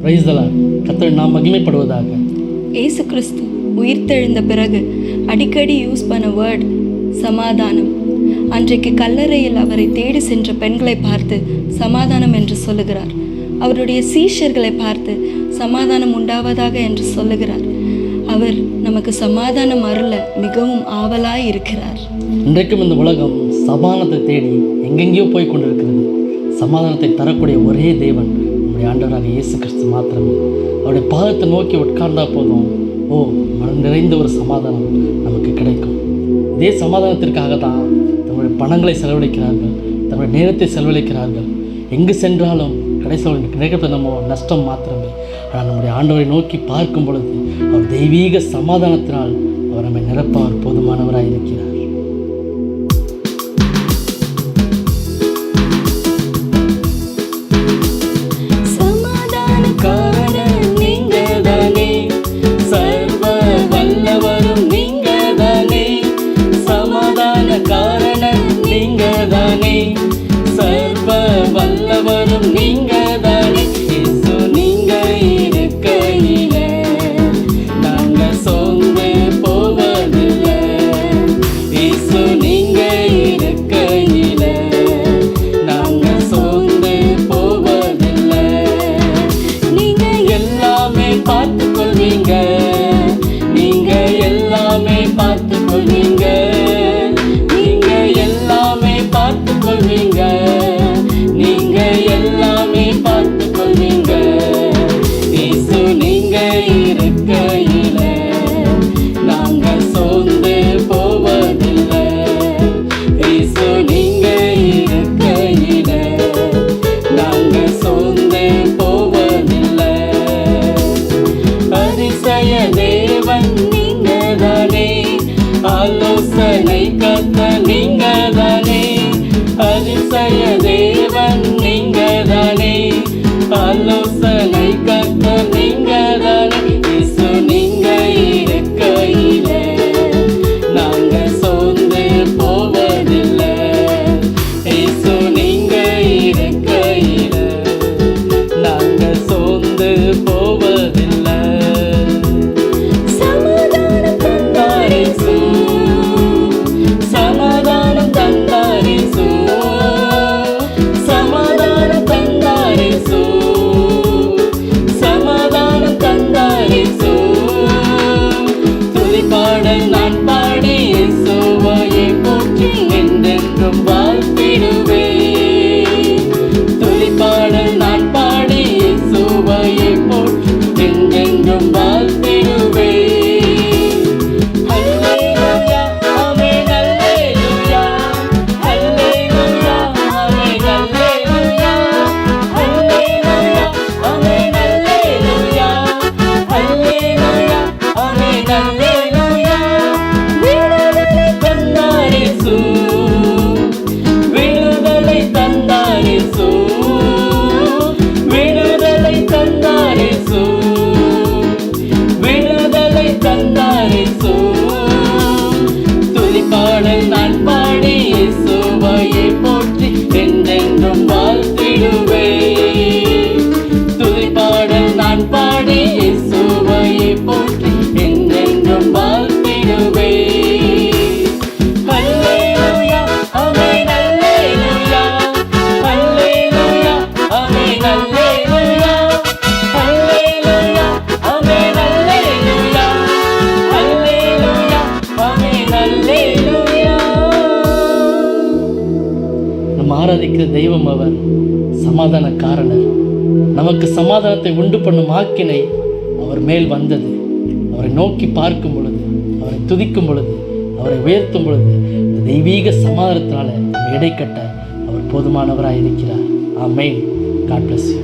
Praise the Lord. கர்த்தர் நாம் மகிமைப்படுவதாக. இயேசு கிறிஸ்து உயிர்த்தெழுந்த பிறகு அடிக்கடி யூஸ் பண்ண வேர்ட் சமாதானம். அன்றைக்கு கல்லறையில் அவரை தேடி சென்ற பெண்களை பார்த்து சமாதானம் என்று சொல்லுகிறார். அவருடைய சீஷர்களை பார்த்து சமாதானம் உண்டாவதாக என்று சொல்லுகிறார். அவர் நமக்கு சமாதானம் அருள மிகவும் ஆவலாய் இருக்கிறார். இன்றைக்கும் இந்த உலகம் சமாதானத்தை தேடி எங்கெங்கேயோ போய் கொண்டிருக்கிறது. சமாதானத்தை தரக்கூடிய ஒரே தேவன் நம்முடைய ஆண்டவராக இயேசு கிறிஸ்து மாத்திரமே. அவருடைய பாதத்தை நோக்கி உட்கார்ந்தா போதும், மனம் நிறைந்த ஒரு சமாதானம் நமக்கு கிடைக்கும். இதே சமாதானத்திற்காக தான் தன்னுடைய பணங்களை செலவழிக்கிறார்கள், தன்னுடைய நேரத்தை செலவழிக்கிறார்கள். எங்கு சென்றாலும் கடைசியில் கிடைக்கிறது நம்ம நஷ்டம் மாத்திரமே. ஆனால் நம்முடைய ஆண்டவரை நோக்கி பார்க்கும் பொழுது அவர் தெய்வீக சமாதானத்தினால் அவர் நம்மை நிரப்ப அவர் போதுமானவராக இருக்கிறார். ஆலோசனை கத்த நீங்க தானே, அதிசய தேவன் நீங்க தானே, ஆலோசனை கத்த நீங்க தானே. இயேசு நீங்க இருக்கையில நாங்க சோர்ந்து போவதில்லை. இயேசு நீங்க இருக்கையில நாங்க சோர்ந்து போவதில்லை. நான் பாடி இயேசுவையை போற்றி என்றென்றும் வாழ்த்திடுவேன். துதிப்பாடல் நான் பாடி இயேசுவையை போற்றி என்றென்றும் வாழ்த்திடுவேன். அல்லேலூயா ஆமென் அல்லேலூயா, அல்லேலூயா ஆமென் அல்லேலூயா, அல்லேலூயா ஆமென் அல்லேலூயா, அல்லேலூயா ஆமென் அல்லேலூயா. விடுதலை தந்தார் இயேசு, விடுதலை தந்தார் இயேசு, விடுதலை தந்தார் இயேசு. துதிப்பாடல் நான் பாடி இயேசுவையை போற்றி என்றென்றும் வாழ்த்திடுவேன். துதிப்பாடல் நான் பாடி இயேசுவையை போற்றி என்றென்றும் வாழ்த்திடுவேன். நம்ம ஆராதிக்கிற தெய்வம் அவர் சமாதான காரணர். நமக்கு சமாதானத்தை உண்டு பண்ணும் ஆக்கினை அவர் மேல் வந்தது. அவரை நோக்கி பார்க்கும் பொழுது, அவரை துதிக்கும் பொழுது, அவரை உயர்த்தும் பொழுது இந்த தெய்வீக சமாதானத்தினால எடை கட்ட அவர் போதுமானவராக இருக்கிறார். ஆமென். God bless you.